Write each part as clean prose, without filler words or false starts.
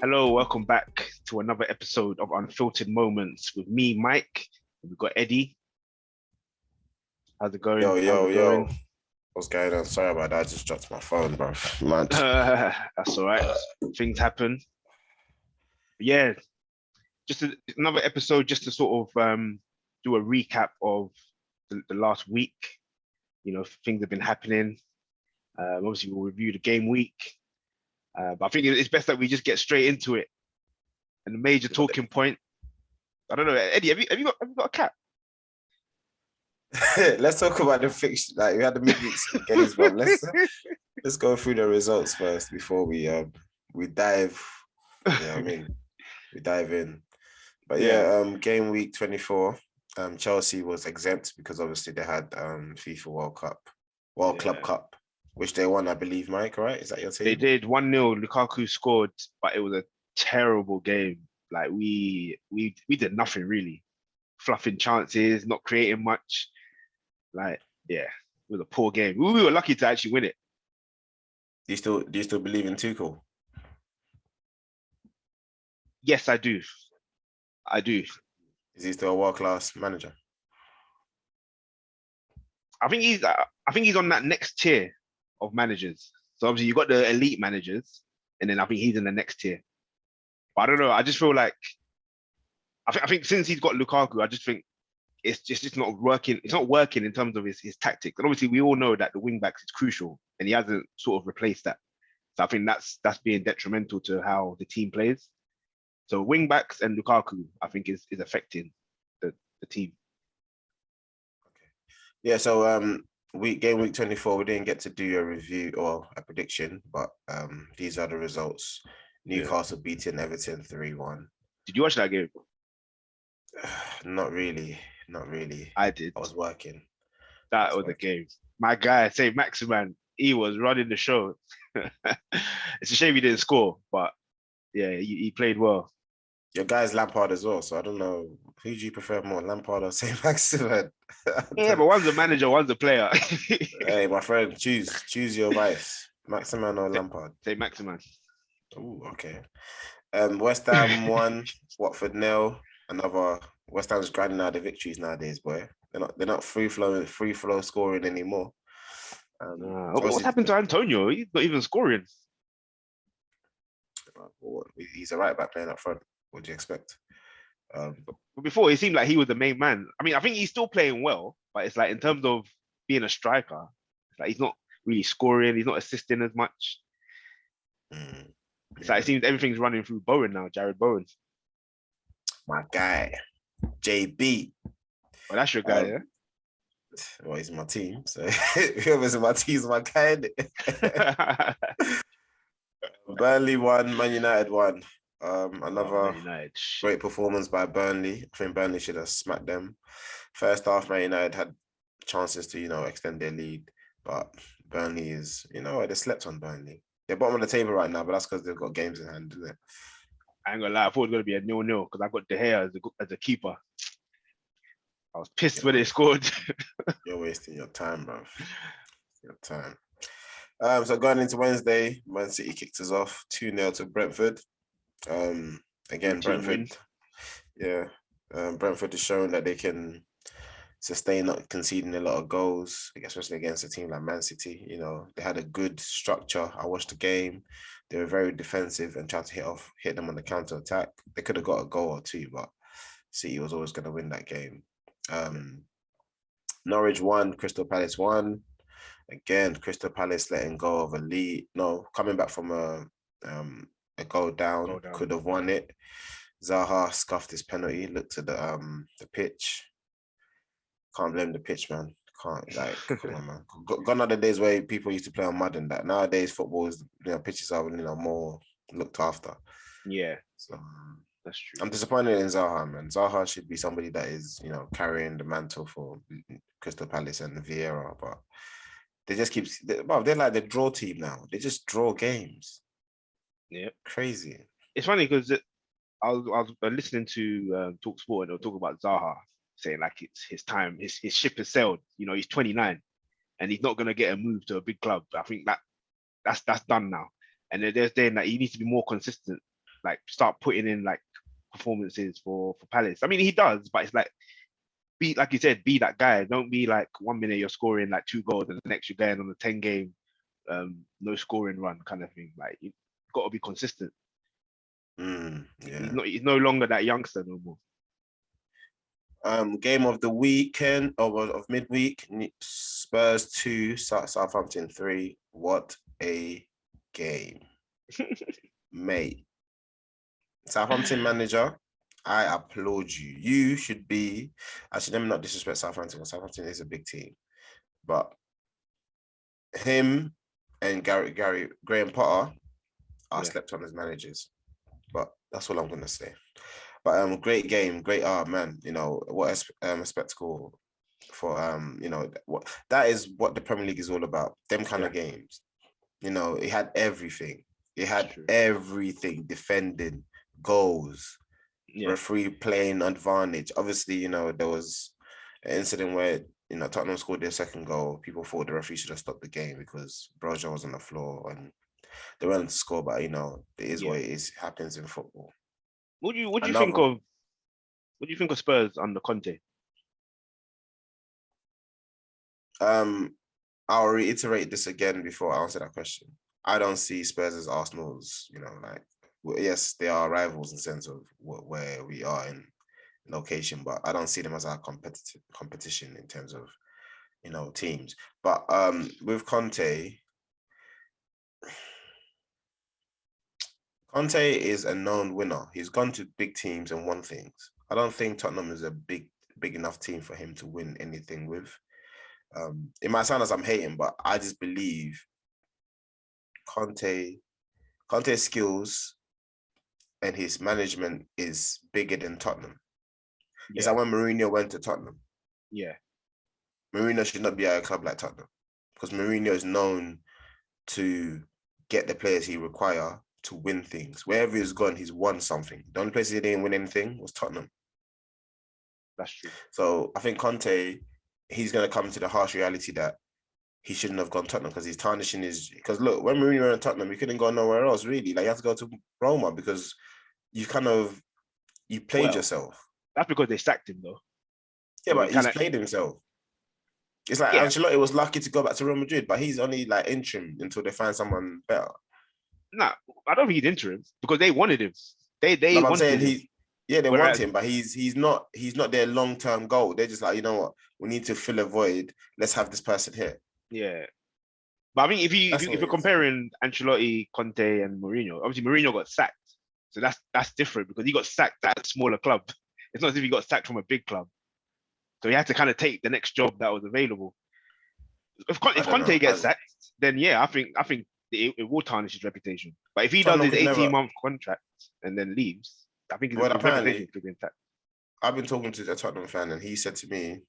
Hello, welcome back to another episode of Unfiltered Moments with me, Mike. We've got Eddie. How's it going? Yo, How's yo, it yo. going? What's going on? Sorry about that. I just dropped my phone, bro. Man. That's all right. Things happen. Yeah, another episode just to sort of do a recap of the last week. You know, things have been happening. Obviously, we'll review the game week. But I think it's best that we just get straight into it. And the major talking point, I don't know, Eddie, have you got a cat? Let's talk about the fixture. Like we had the midweek games, bro. Let's go through the results first before we dive. Yeah, I mean we dive in. But game week 24. Chelsea was exempt because obviously they had FIFA World Club Cup, which they won, I believe, Mike, right? Is that your team? They did 1-0. Lukaku scored, but it was a terrible game. Like we did nothing really. Fluffing chances, not creating much. Like, yeah, it was a poor game. We were lucky to actually win it. Do you still believe in Tuchel? Yes, I do. I do. Is he still a world-class manager? I think he's on that next tier of managers. So obviously you got the elite managers, and then I think he's in the next tier. But I don't know. I just feel like I think since he's got Lukaku, I just think it's just not working. It's not working in terms of his tactics. And obviously, we all know that the wing backs is crucial, and he hasn't sort of replaced that. So I think that's being detrimental to how the team plays. So wing backs and Lukaku, I think, is affecting the team. Okay. Yeah. So game week 24, we didn't get to do a review or a prediction, but these are the results. Newcastle beating Everton 3-1. Did you watch that game? Not really. I did. I was working. That was the game. My guy, say Maximan, he was running the show. It's a shame he didn't score, but yeah, he played well. Your guy's Lampard as well, so I don't know. Who do you prefer more, Lampard or St. Maximan? Yeah, but one's a manager, one's a player. Hey, my friend, choose your vice. Maximan or Lampard? Say Maximan. Oh, okay. West Ham 1, Watford 0. Another West Ham's grinding out the victories nowadays, boy. They're not free flow scoring anymore. What's happened to Antonio? He's not even scoring. He's a right back playing up front. What do you expect? But before, it seemed like he was the main man. I mean, I think he's still playing well, but it's like in terms of being a striker, it's like he's not really scoring. He's not assisting as much. It's like it seems everything's running through Bowen now, Jared Bowen. My guy, JB. Oh, that's your guy, yeah? Well, he's my team. So whoever's in my team is my guy. Burnley 1, Man United 1. Another great performance by Burnley. I think Burnley should have smacked them. First half, Man United had chances to, extend their lead. But Burnley is, they slept on Burnley. They're bottom of the table right now, but that's because they've got games in hand, isn't it? I ain't gonna lie, I thought it was gonna be a 0-0 because I got De Gea as a keeper. I was pissed when they scored. You're wasting your time, bro. Your time. So going into Wednesday, Man City kicked us off 2-0 to Brentford. Again, Brentford. Yeah. Brentford has shown that they can sustain not conceding a lot of goals, especially against a team like Man City. They had a good structure. I watched the game. They were very defensive and tried to hit them on the counter attack. They could have got a goal or two, but City was always going to win that game. Norwich 1, Crystal Palace 1. Again, Crystal Palace letting go of a lead. No, coming back from a goal down. Could have won it. Zaha scuffed his penalty. Looked at the pitch. Can't blame the pitch, man. Come on, man. Gone are the days where people used to play on mud and that. Nowadays, football is, pitches are, more looked after. Yeah. So that's true. I'm disappointed in Zaha, man. Zaha should be somebody that is, carrying the mantle for Crystal Palace and Vieira, but they just they're like the draw team now. They just draw games. Yeah. Crazy. It's funny because I was listening to Talk Sport and they'll talk about Zaha saying like it's his time, his ship has sailed. He's 29 and he's not gonna get a move to a big club. I think that's done now. And they're saying that he needs to be more consistent like start putting in like performances for Palace. I mean, he does, but it's like be like you said, be that guy. Don't be like 1 minute you're scoring like 2 goals and the next you're going on a 10 game no scoring run kind of thing. Like you got to be consistent. Yeah. He's no longer that youngster no more. Game of the weekend of midweek, Spurs 2, Southampton 3. What a game, mate. Southampton manager, I applaud you. You should be, actually, let me not disrespect Southampton, because Southampton is a big team. But him and Graham Potter are slept on as managers. But that's all I'm going to say. But great game, great man. You know, what a spectacle for you know, what that is what the Premier League is all about. Them kind of games. You know, it had everything. It had everything, defending, goals, referee playing advantage. Obviously, you know, there was an incident where, you know, Tottenham scored their second goal. People thought the referee should have stopped the game because Broja was on the floor and they went to score, but you know, it is what it is. It happens in football. What do you think of Spurs under Conte? I'll reiterate this again before I answer that question. I don't see Spurs as Arsenal's, you know, like, yes, they are rivals in the sense of where we are in location, but I don't see them as our competition in terms of, you know, teams. But with Conte is a known winner. He's gone to big teams and won things. I don't think Tottenham is a big enough team for him to win anything with. It might sound as I'm hating, but I just believe Conte's skills and his management is bigger than Tottenham. It's like when Mourinho went to Tottenham. Yeah. Mourinho should not be at a club like Tottenham because Mourinho is known to get the players he requires to win things. Wherever he's gone, he's won something. The only place he didn't win anything was Tottenham. That's true. So I think Conte, he's going to come to the harsh reality that he shouldn't have gone Tottenham because he's tarnishing his... Because look, when Mourinho went to Tottenham, he couldn't go nowhere else, really. Like, you have to go to Roma because you played yourself. That's because they sacked him, though. Yeah, but he's played himself. It's like Ancelotti was lucky to go back to Real Madrid, but he's only like interim until they find someone better. Nah, I don't think he's interim because they wanted him. They no, wanted I'm saying him. They want him, but he's not their long-term goal. They're just like, you know what, we need to fill a void. Let's have this person here. Yeah. But I mean, if you're comparing Ancelotti, Conte, and Mourinho, obviously Mourinho got sacked. So that's different because he got sacked at a smaller club. It's not as if he got sacked from a big club. So he had to kind of take the next job that was available. If Conte gets sacked, then I think it will tarnish his reputation. But if he does his 18-month contract and then leaves, I think his reputation could be intact. I've been talking to a Tottenham fan, and he said to me,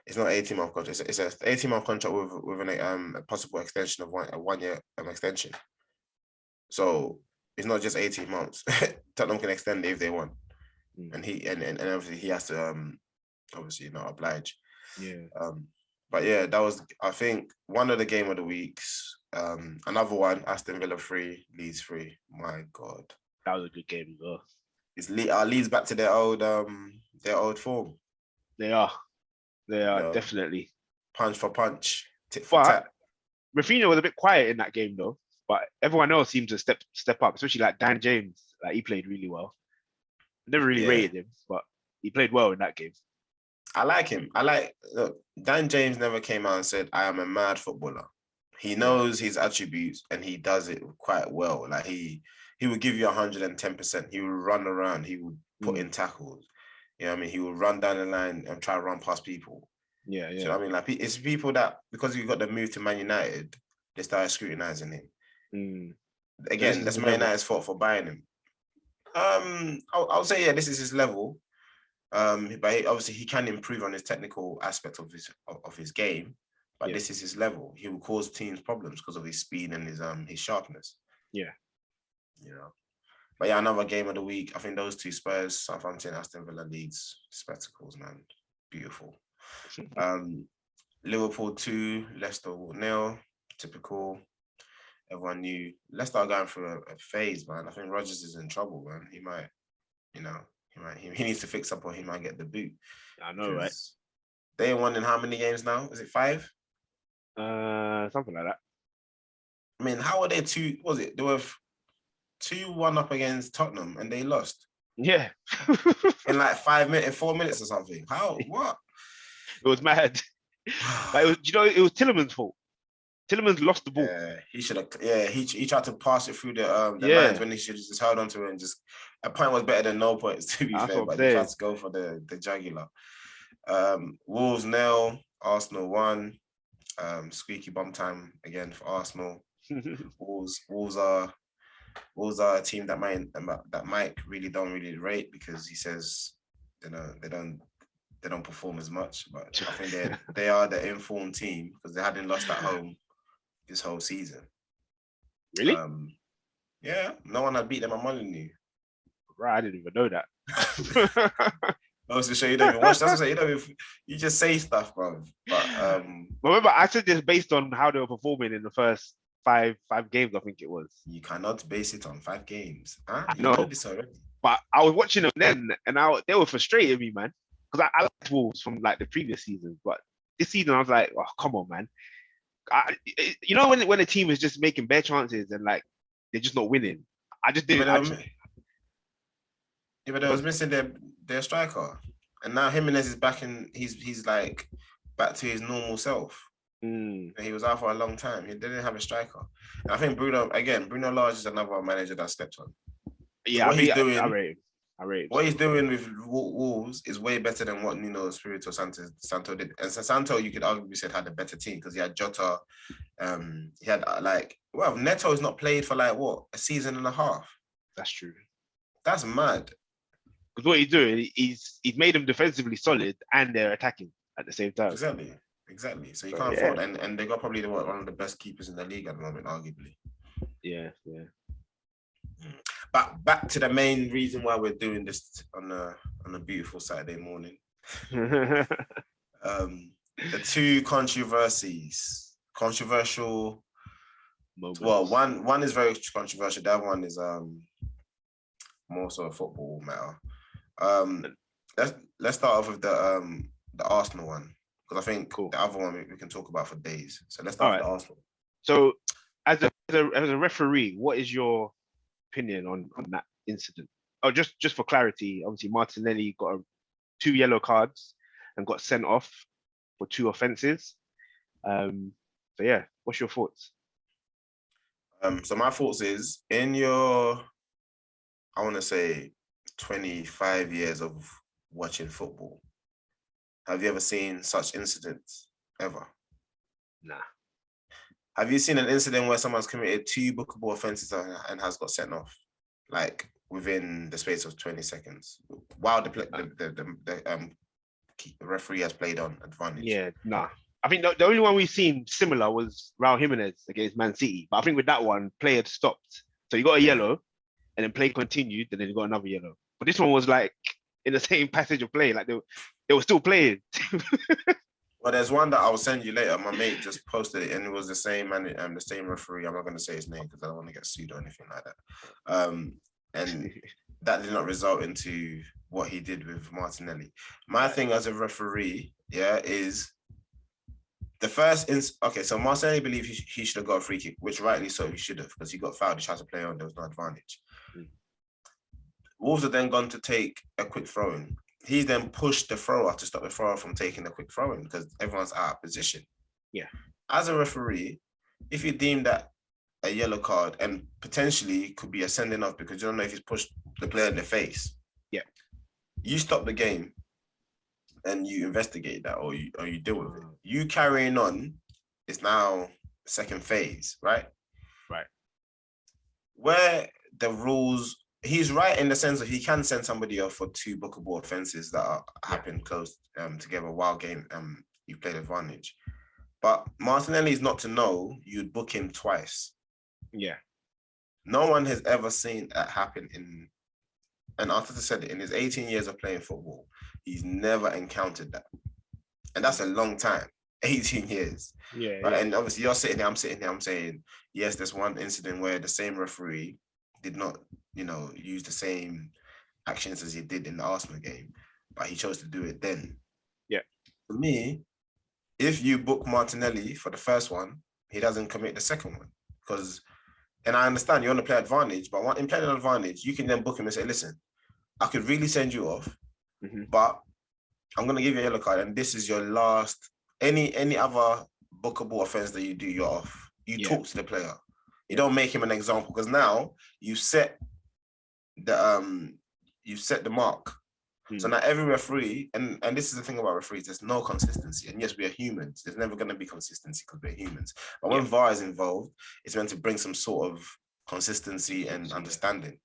"It's not an 18-month contract. It's an 18-month contract with a possible extension of a 1-year extension. So it's not just 18 months. Tottenham can extend it if they want, and obviously he has to obviously not oblige. Yeah. But yeah, that was, I think, one of the game of the weeks. Another one, Aston Villa 3, Leeds 3. My God, that was a good game as well. It's Leeds back to their old form. They are definitely punch for punch, tit for tat. Rafinha was a bit quiet in that game though, but everyone else seemed to step up, especially like Dan James. Like he played really well. Never really rated him, but he played well in that game. I like him. Look, Dan James never came out and said, "I am a mad footballer." He knows his attributes and he does it quite well. Like he would give you 110%. He would run around. He would put in tackles. You know what I mean? He would run down the line and try to run past people. Yeah. You know what I mean? Like, it's people that, because he got the move to Man United, they started scrutinizing him. Again, that's Man United's fault for buying him. I'll say, this is his level. But obviously he can improve on his technical aspect of his game. But this is his level. He will cause teams problems because of his speed and his sharpness. Yeah. You know. But yeah, another game of the week. I think those two, Spurs, Southampton, Aston Villa, Leeds, spectacles, man. Beautiful. Liverpool 2, Leicester 0, typical. everyone knew Leicester are going through a phase, man. I think Rodgers is in trouble, man. He might, he needs to fix up or he might get the boot. I know, right? They won in how many games now? Is it 5? Something like that. I mean, how are they two? What was it? They were 2-1 up against Tottenham and they lost. Yeah. In like 5 minutes, in 4 minutes or something. How? What? It was mad. But it was Tillerman's fault. Tillerman's lost the ball. He should have. Yeah, he tried to pass it through the lines when he should have just held onto it and just. A point was better than no points, to be fair. But he tried to go for the jugular. Wolves 0, Arsenal 1. Squeaky bum time again for Arsenal. Wolves are a team that Mike really don't really rate because he says they don't perform as much. But I think they are the informed team because they hadn't lost at home this whole season. Really? Yeah, no one had beat them at Molineux. Right, I didn't even know that. I was to show you don't even watch. That's what I say. You just say stuff, bro. But remember, I said this based on how they were performing in the first five games. I think it was. You cannot base it on 5 games. Huh? I know this already. But I was watching them then, and they were frustrating me, man. Because I liked Wolves from like the previous seasons, but this season I was like, oh, come on, man. When a team is just making bare chances and like they're just not winning. I just didn't. Yeah, but they was missing their striker, and now Jimenez is back in. He's like back to his normal self. And he was out for a long time. He didn't have a striker. And I think Bruno Lage is another manager that stepped on. Yeah, what he's doing. I rate him. What he's doing with Wolves is way better than what Espirito Santo did. And Santo, you could arguably say, had a better team because he had Jota. He had Neto has not played for a season and a half. That's true. That's mad. Because what he's doing, he's made them defensively solid and they're attacking at the same time. Exactly. So you can't afford, and they got probably one of the best keepers in the league at the moment, arguably. Yeah. But back to the main reason why we're doing this on a beautiful Saturday morning. The 2 controversial moments. Well, one is very controversial. The other one is more so a football matter. Let's start off with the Arsenal one because I think the other one we can talk about for days. So let's start with the Arsenal. So as a referee, what is your opinion on that incident? Oh, just for clarity, obviously Martinelli got 2 yellow cards and got sent off for 2 offences. So yeah, what's your thoughts? So my thoughts is in your, I want to say 25 years of watching football, have you ever seen such incidents ever? Nah. Have you seen an incident where someone's committed 2 bookable offences and has got sent off, like within the space of 20 seconds, while the referee has played on advantage? Yeah, nah. I think the only one we've seen similar was Raul Jimenez against Man City. But I think with that one, play had stopped. So you got a yellow, and then play continued, and then you got another yellow. But this one was like in the same passage of play, like they were still playing. Well, there's one that I'll send you later. My mate just posted it, and it was the same man, the same referee. I'm not going to say his name because I don't want to get sued or anything like that. And that did not result into what he did with Martinelli. My thing as a referee, is the first. So Martinelli believed he should have got a free kick, which rightly so he should have because he got fouled. He tried to play on. There was no advantage. Wolves have then gone to take a quick throw in. He's then pushed the thrower to stop the thrower from taking a quick throw in because everyone's out of position. Yeah. As a referee, if you deem that a yellow card and potentially could be a sending off because you don't know if he's pushed the player in the face. Yeah. You stop the game and you investigate that or you deal with it. You carrying on is now second phase, right? Right. Where the rules, he's right in the sense that he can send somebody off for 2 bookable offences that happen close together while game you played advantage. But Martinelli is not to know you'd book him twice. Yeah. No one has ever seen that happen and Arteta said it, in his 18 years of playing football, he's never encountered that. And that's a long time. 18 years. Yeah, Right? yeah. And obviously you're sitting there, I'm sitting there, I'm saying, yes, there's one incident where the same referee did not, use the same actions as he did in the Arsenal game, but he chose to do it then. Yeah. For me, if you book Martinelli for the first one, he doesn't commit the second one. Because, and I understand you're on the play advantage, but in playing advantage, you can then book him and say, listen, I could really send you off, but I'm going to give you a yellow card, and this is your last, any other bookable offense that you do, you're off. You talk to the player. You don't make him an example, because now you set the mark. So now every referee, and this is the thing about referees, there's no consistency. And yes, we are humans. There's never going to be consistency because we're humans. But when VAR is involved, it's meant to bring some sort of consistency and understanding.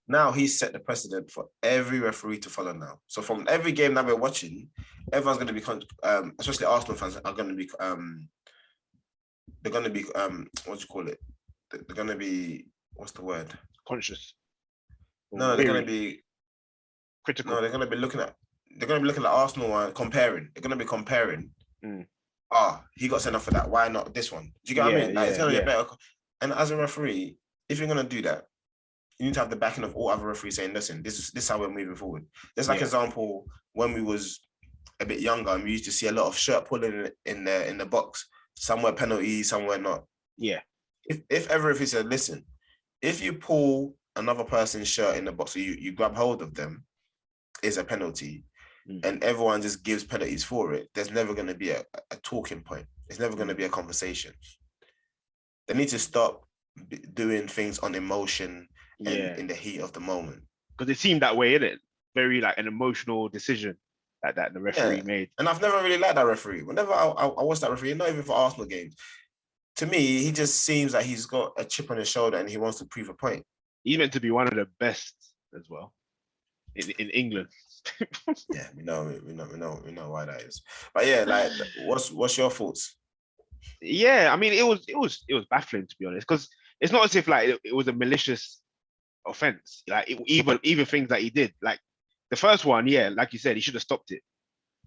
Now he's set the precedent for every referee to follow now. So from every game that we're watching, everyone's going to be, especially Arsenal fans, are going to be, they're going to be, what do you call it? They're going to be, what's the word? Conscious. No, they're going to be critical. No, they're going to be looking at Arsenal and comparing. They're going to be comparing. He got sent off for that. Why not this one? Do you get what I mean? Like, it's going to be better. And as a referee, if you're going to do that, you need to have the backing of all other referees saying, listen, this is how we're moving forward. There's like example, when we was a bit younger and we used to see a lot of shirt pulling in the box, somewhere penalty, somewhere not. Yeah. If every referee said, listen, if you pull another person's shirt in the box, so you grab hold of them, is a penalty, and everyone just gives penalties for it, there's never going to be a talking point. It's never going to be a conversation. They need to stop doing things on emotion and in the heat of the moment. Because it seemed that way, innit? Very like an emotional decision that the referee made. And I've never really liked that referee. Whenever I watch that referee, not even for Arsenal games, to me, he just seems like he's got a chip on his shoulder and he wants to prove a point. He's meant to be one of the best as well in England. Yeah, we know why that is. But yeah, like, what's your thoughts? Yeah, I mean, it was baffling, to be honest, because it's not as if like it was a malicious offense. Like even things that he did, like the first one, like you said, he should have stopped it,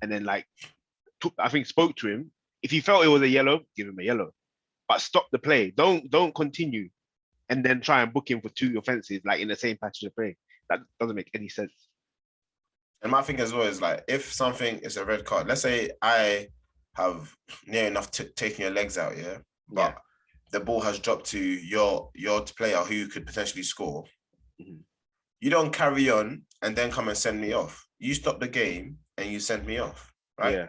and then like I think spoke to him. If he felt it was a yellow, give him a yellow, but stop the play. Don't continue, and then try and book him for 2 offenses like in the same patch of play. That doesn't make any sense. And my thing as well is like, if something is a red card, let's say I have near enough taking your legs out, but the ball has dropped to your player who could potentially score. You don't carry on and then come and send me off. You stop the game and you send me off, right? Yeah.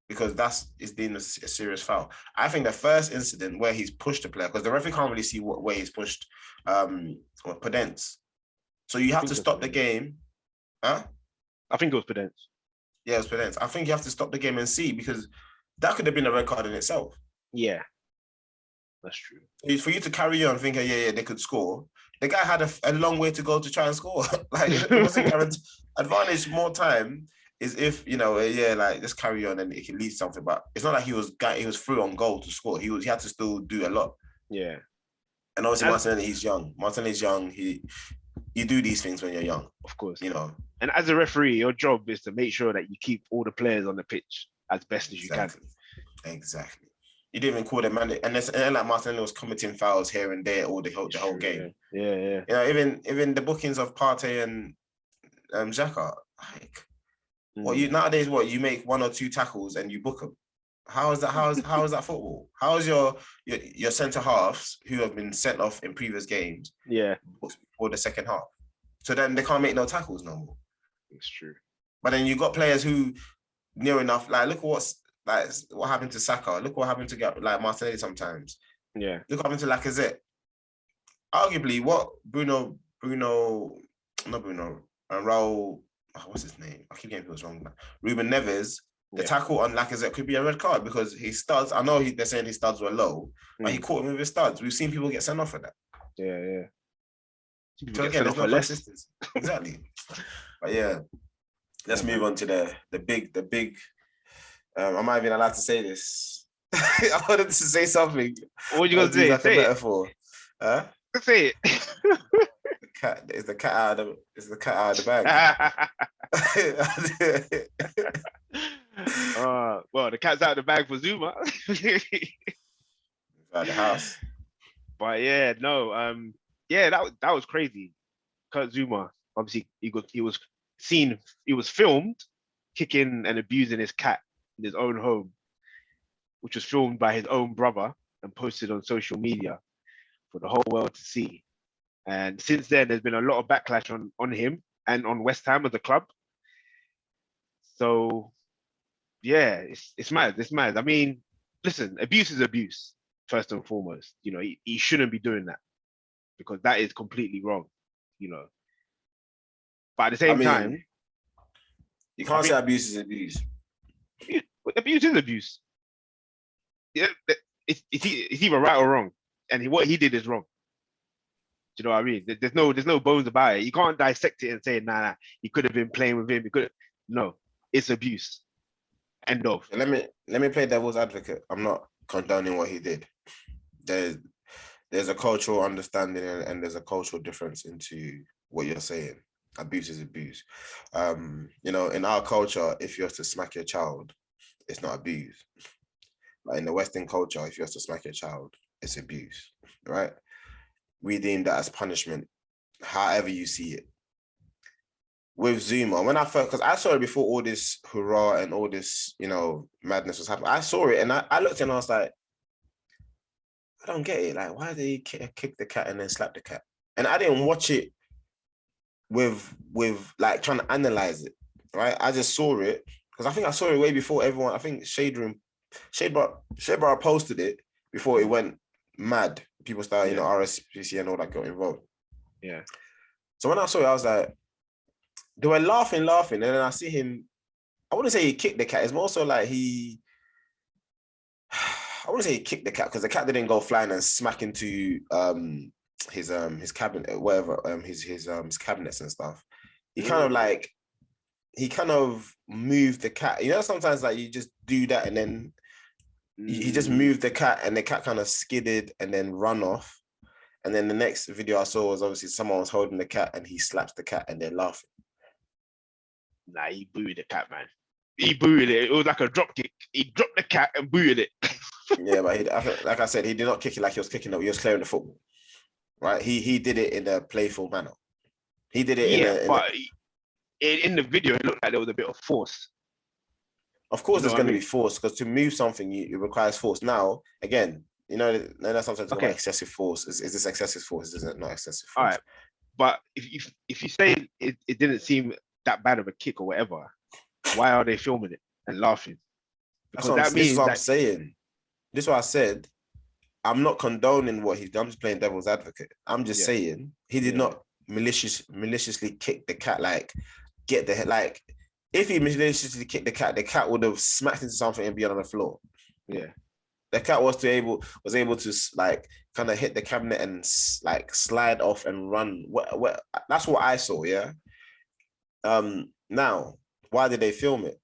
Because it's been a serious foul. I think the first incident where he's pushed the player, because the referee can't really see where he's pushed Podence. So you have to stop the game. Huh? I think it was Podence. Yeah, it was Podence. I think you have to stop the game and see, because that could have been a red card in itself. Yeah, that's true. For you to carry on thinking, they could score. The guy had a long way to go to try and score. Like, it wasn't guaranteed. Advantage more time is if, like, just carry on and it can lead something. But it's not like he was through on goal to score. He had to still do a lot. Yeah. And obviously Martinelli, he's young. Martinelli's young. You do these things when you're young. Of course. And as a referee, your job is to make sure that you keep all the players on the pitch as best as you can. Exactly. You didn't even call them man, and like Martinelli was committing fouls here and there all the whole game. Yeah. Even the bookings of Partey and Xhaka, like, nowadays you make 1 or 2 tackles and you book them. How is that football? How is your centre halves who have been sent off in previous games booked for the second half? So then they can't make no tackles no more. It's true. But then you got players who near enough, like, look at what happened to Saka. Look what happened to like Martinelli sometimes. Yeah. Look what happened to Lacazette. Arguably, what Bruno, and Raul, what's his name? I keep getting people wrong now. Ruben Neves, the tackle on Lacazette could be a red card because his studs, I know they're saying his studs were low, but he caught him with his studs. We've seen people get sent off for that. Yeah. So again, there's no consistency. Exactly. But yeah, let's move on to the big. I'm not even allowed to say this. I wanted to say something. What are you gonna say? Like a metaphor. Huh? Say it. The cat out of the bag. Well, the cat's out of the bag for Zuma. Inside the house. But yeah, no, yeah, that was crazy. Kurt Zouma, obviously, he was filmed kicking and abusing his cat in his own home, which was filmed by his own brother and posted on social media for the whole world to see. And since then, there's been a lot of backlash on him and on West Ham as a club. So yeah, it's mad. It's mad. I mean, listen, abuse is abuse, first and foremost. You know, he shouldn't be doing that because that is completely wrong, you know. But at the I same mean, time, you I can't say think abuse is abuse. abuse is abuse. Yeah, it's either right or wrong, and what he did is wrong. Do you know what I mean? There's no bones about it. You can't dissect it and say, nah, he could have been playing with him. He could. No, it's abuse. End of. Let me play devil's advocate. I'm not condoning what he did. There's a cultural understanding and there's a cultural difference into what you're saying. Abuse is abuse. You know, in our culture, if you're to smack your child, it's not abuse. Like in the Western culture, if you're to smack your child, it's abuse, right? We deem that as punishment, however you see it. With Zuma, when I first, because I saw it before all this hurrah and all this, you know, madness was happening. I saw it and I looked and I was like, I don't get it. Like, why did he kick the cat and then slap the cat? And I didn't watch it with like trying to analyze it, right? I just saw it because I think I saw it way before everyone. I think Shade Bar posted it before it went mad. People started, you know, RSPC and all that got involved. Yeah. So when I saw it, I was like, they were laughing, and then I see him. I wouldn't say he kicked the cat. It's more so like I wouldn't say he kicked the cat because the cat didn't go flying and smack into his cabinet, whatever, his cabinets and stuff. He kind of moved the cat. You know, sometimes like you just do that and then he just moved the cat and the cat kind of skidded and then run off. And then the next video I saw was obviously someone was holding the cat and he slaps the cat and they're laughing. Nah, he booted the cat, man. He booted it. It was like a drop kick. He dropped the cat and booted it. Yeah, but like I said, he did not kick it like he was kicking it. He was clearing the football, right? He did it in a playful manner. He did it but in the video, it looked like there was a bit of force. Of course, there's going to be force because to move something, it requires force. Now, again, you know, sometimes talk about excessive force. Is this excessive force? Is it not excessive force? All right, but if you say it didn't seem that bad of a kick or whatever, why are they filming it and laughing? Because this is what I'm saying. This is what I said. I'm not condoning what he's done. I'm just playing devil's advocate. I'm just saying he did not maliciously kick the cat. Like if he maliciously kicked the cat would have smacked into something and be on the floor. Yeah. The cat was able to like kind of hit the cabinet and like slide off and run. That's what I saw. Yeah. Now, why did they film it?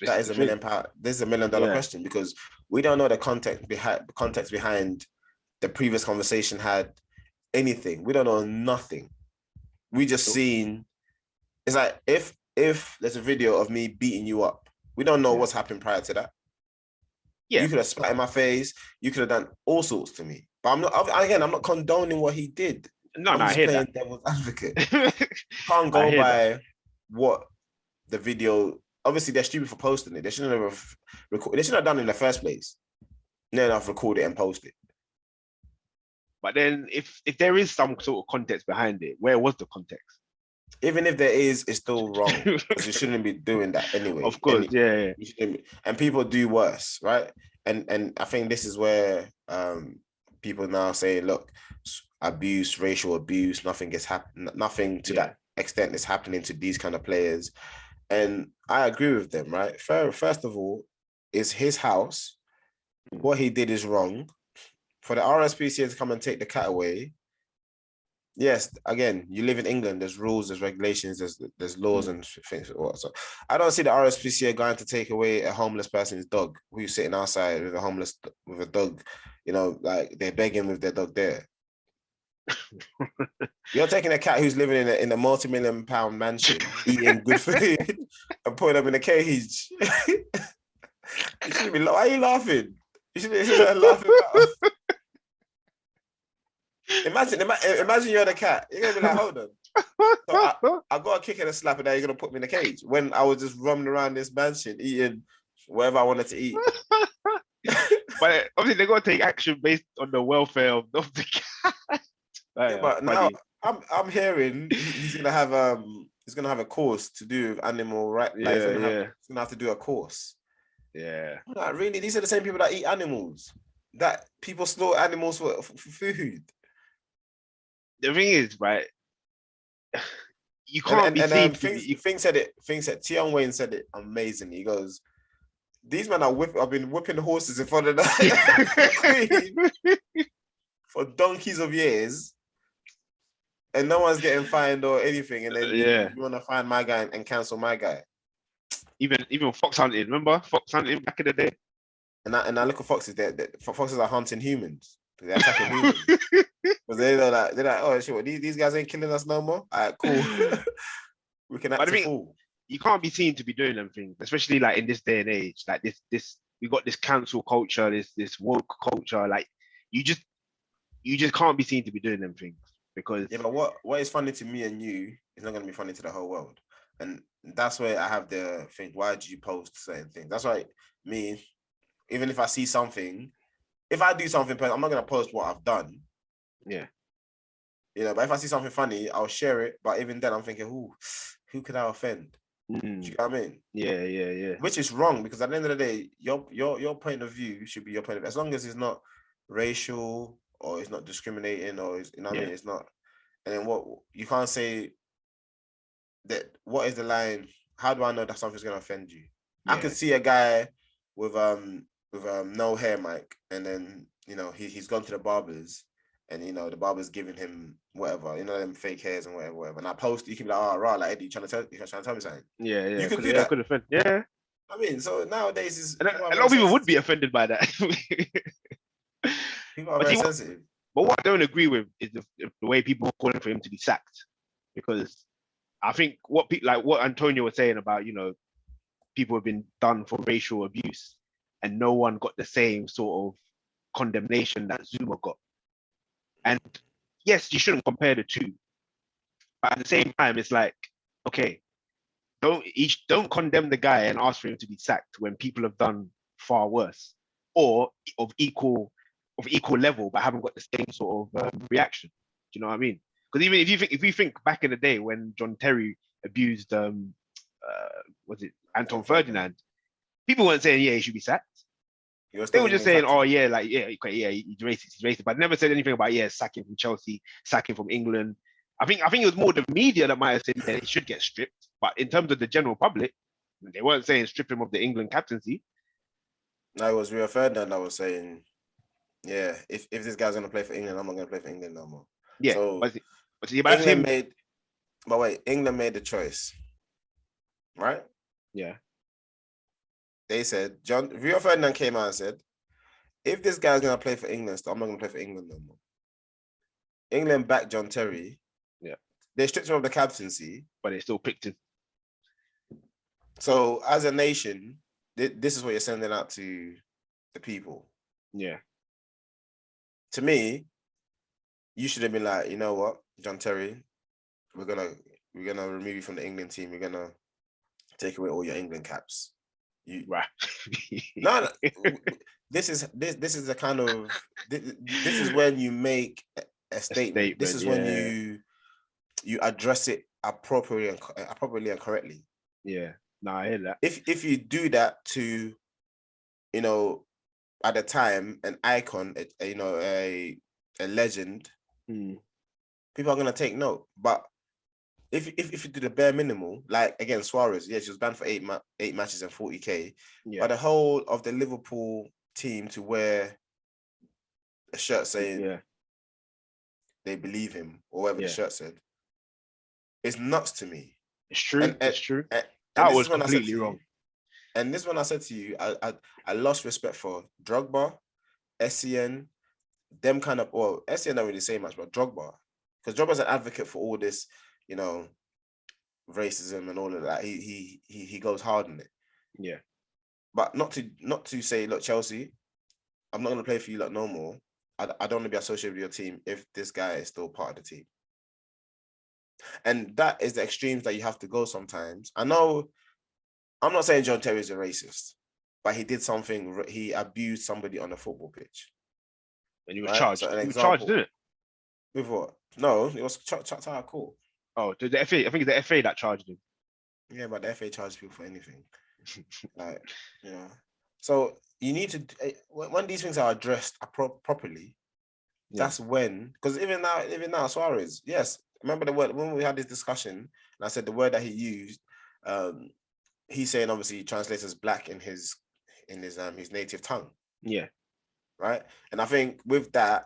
That is $1 million. This is $1 million question because we don't know the context behind the previous conversation had anything. We don't know nothing. We just seen. It's like if there's a video of me beating you up, we don't know what's happened prior to that. Yeah, you could have spat in my face. You could have done all sorts to me. But I'm not condoning what he did. No, I'm just playing devil's advocate. Can't go by what the video. Obviously, they're stupid for posting it. They shouldn't have They shouldn't have done it in the first place. Then I've recorded it and posted it. But then, if there is some sort of context behind it, where was the context? Even if there is, it's still wrong because you shouldn't be doing that anyway. Of course, yeah. And people do worse, right? And I think this is where people now say, look, abuse, racial abuse, nothing to that extent is happening to these kind of players. And I agree with them, right? First of all, it's his house. What he did is wrong. For the RSPCA to come and take the cat away, yes, again, you live in England, there's rules, there's regulations, there's laws and things. So I don't see the RSPCA going to take away a homeless person's dog who's sitting outside with a dog, you know, like they're begging with their dog there. You're taking a cat who's living in a multi-million-pound mansion, eating good food, and putting them in a cage. You shouldn't be. Why are you laughing? You shouldn't be laughing about. Imagine you're the cat. You're gonna be like, hold on. So I got a kick and a slap, and now you're gonna put me in a cage when I was just roaming around this mansion eating whatever I wanted to eat. But obviously they're gonna take action based on the welfare of the cat. Yeah, but now I'm hearing he's gonna have a course to do with animal right. Like he's gonna have to do a course. Yeah. Like, really, these are the same people that eat animals. That people slaughter animals for food. The thing is, right? You can't be seen. Thing said Tion Wayne said it amazing. He goes, "These men I've been whipping horses in front of the Queen for donkeys of years, and no one's getting fined or anything. And then you want to find my guy and cancel my guy. Even fox hunting. Remember fox hunting back in the day? And I look at foxes. Foxes are hunting humans. They're attacking humans. Because they're like, oh shit, these guys ain't killing us no more. All right, cool. We can act a fool. You can't be seen to be doing them things, especially like in this day and age. Like this we got this cancel culture, this woke culture. Like you just can't be seen to be doing them things because but what is funny to me and you is not going to be funny to the whole world, and that's where I have the thing. Why do you post certain things? That's why me, even if I see something, if I do something, I'm not going to post what I've done. Yeah. But if I see something funny, I'll share it. But even then, I'm thinking, who could I offend? Do you know what I mean? Yeah. Which is wrong because at the end of the day, your point of view should be your point of view. As long as it's not racial or it's not discriminating or it's, I mean, it's not. And then what you can't say that. What is the line? How do I know that something's gonna offend you? Yeah. I could see a guy with no hair, Mike, and then he's gone to the barbers. And the barber's giving him whatever, them fake hairs and whatever. And I post, you can be like, oh, right, like Eddie, you trying to tell me something? Yeah. You could do that. Could offend. Yeah. I mean, so nowadays a lot of people would be offended by that. People are very sensitive. But what I don't agree with is the way people are calling for him to be sacked, because I think what Antonio was saying about people have been done for racial abuse, and no one got the same sort of condemnation that Zouma got. And yes, you shouldn't compare the two, but at the same time, it's like, okay, don't condemn the guy and ask for him to be sacked when people have done far worse or of equal level, but haven't got the same sort of reaction. Do you know what I mean? Because even if you think back in the day when John Terry abused was it Anton Ferdinand, people weren't saying he should be sacked. They were just saying, oh yeah, like he's racist, but never said anything about sacking from Chelsea, sacking from England. I think it was more the media that might have said that he should get stripped, but in terms of the general public, they weren't saying strip him of the England captaincy. No, it was Rio Ferdinand that was saying, yeah, if this guy's gonna play for England, I'm not gonna play for England no more. Yeah, so England made the choice, right? Yeah. They said, Rio Ferdinand came out and said, if this guy's going to play for England, I'm not going to play for England no more. England backed John Terry. Yeah. They stripped him of the captaincy. But they still picked him. So as a nation, this is what you're sending out to the people. Yeah. To me, you should have been like, you know what, John Terry, we're gonna remove you from the England team. We're gonna take away all your England caps. Right. No, this is the kind of this is when you make a statement. This is when you address it appropriately and correctly. Yeah. No, I hear that. If you do that to, at the time, an icon, a legend, people are gonna take note. But if you do the bare minimal, like again, Suarez, she was banned for 8 matches and 40K. Yeah. But the whole of the Liverpool team to wear a shirt saying they believe him, or whatever the shirt said, it's nuts to me. It's true. It's true. That was completely wrong. And this one I said to you, I lost respect for Drogba, Essien, them kind of, well, Essien don't really say much, but Drogba, because Drogba's an advocate for all this, you know, racism and all of that. He goes hard on it. Yeah. But not to say, look, Chelsea, I'm not gonna play for you like no more. I don't want to be associated with your team if this guy is still part of the team. And that is the extremes that you have to go sometimes. I know, I'm not saying John Terry is a racist, but he did something, he abused somebody on the football pitch. And he was Right? charged. So an He was charged, example. didn't it? With what? No, it was chucked out of court. Oh, the FA. I think it's the FA that charged him. Yeah, but the FA charges people for anything. Like, you know. So you need to, when these things are addressed properly, that's when, because even now, Suarez, yes, remember the word when we had this discussion, and I said the word that he used, he's saying obviously he translates as black in his native tongue. Yeah. Right. And I think with that,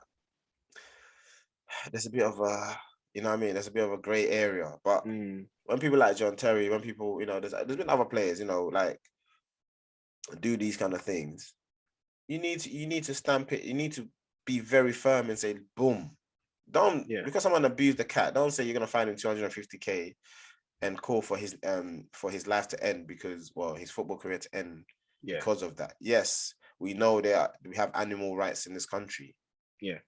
there's a bit of a, you know what I mean? There's a bit of a gray area. But when people like John Terry, when people, you know, there's been other players, you know, like do these kind of things. You need to stamp it. You need to be very firm and say, boom. Don't, because someone abused the cat, don't say you're gonna fine him 250K and call for his life to end because, well, his football career to end because of that. Yes, we know we have animal rights in this country. Yeah.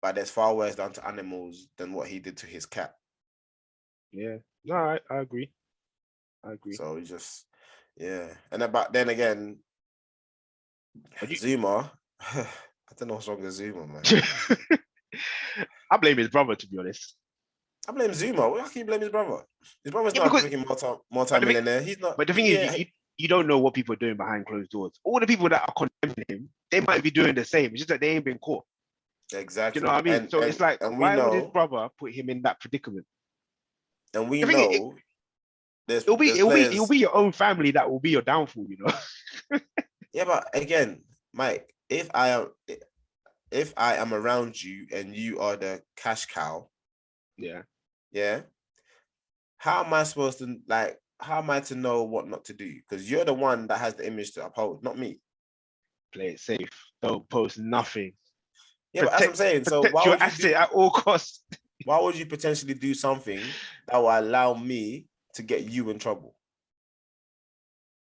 But there's far worse done to animals than what he did to his cat. Yeah. No, I agree. I agree. So we just, and but then again, Zouma, I don't know what's wrong with Zouma, man. I blame his brother, to be honest. I blame Zouma. Why can you blame his brother? His brother's not a freaking multi-millionaire. He's not. But the thing is, you don't know what people are doing behind closed doors. All the people that are condemning him, they might be doing the same. It's just that they ain't been caught. Exactly. You know what I mean? So it's like, why would his brother put him in that predicament? And we know it'll be your own family that will be your downfall, you know. Yeah, but again, Mike, if I am around you and you are the cash cow, how am I supposed to, like, how am I to know what not to do? Because you're the one that has the image to uphold, not me. Play it safe. Don't post nothing. Yeah, but as I'm saying, so why would you asset at all costs? Why would you potentially do something that will allow me to get you in trouble?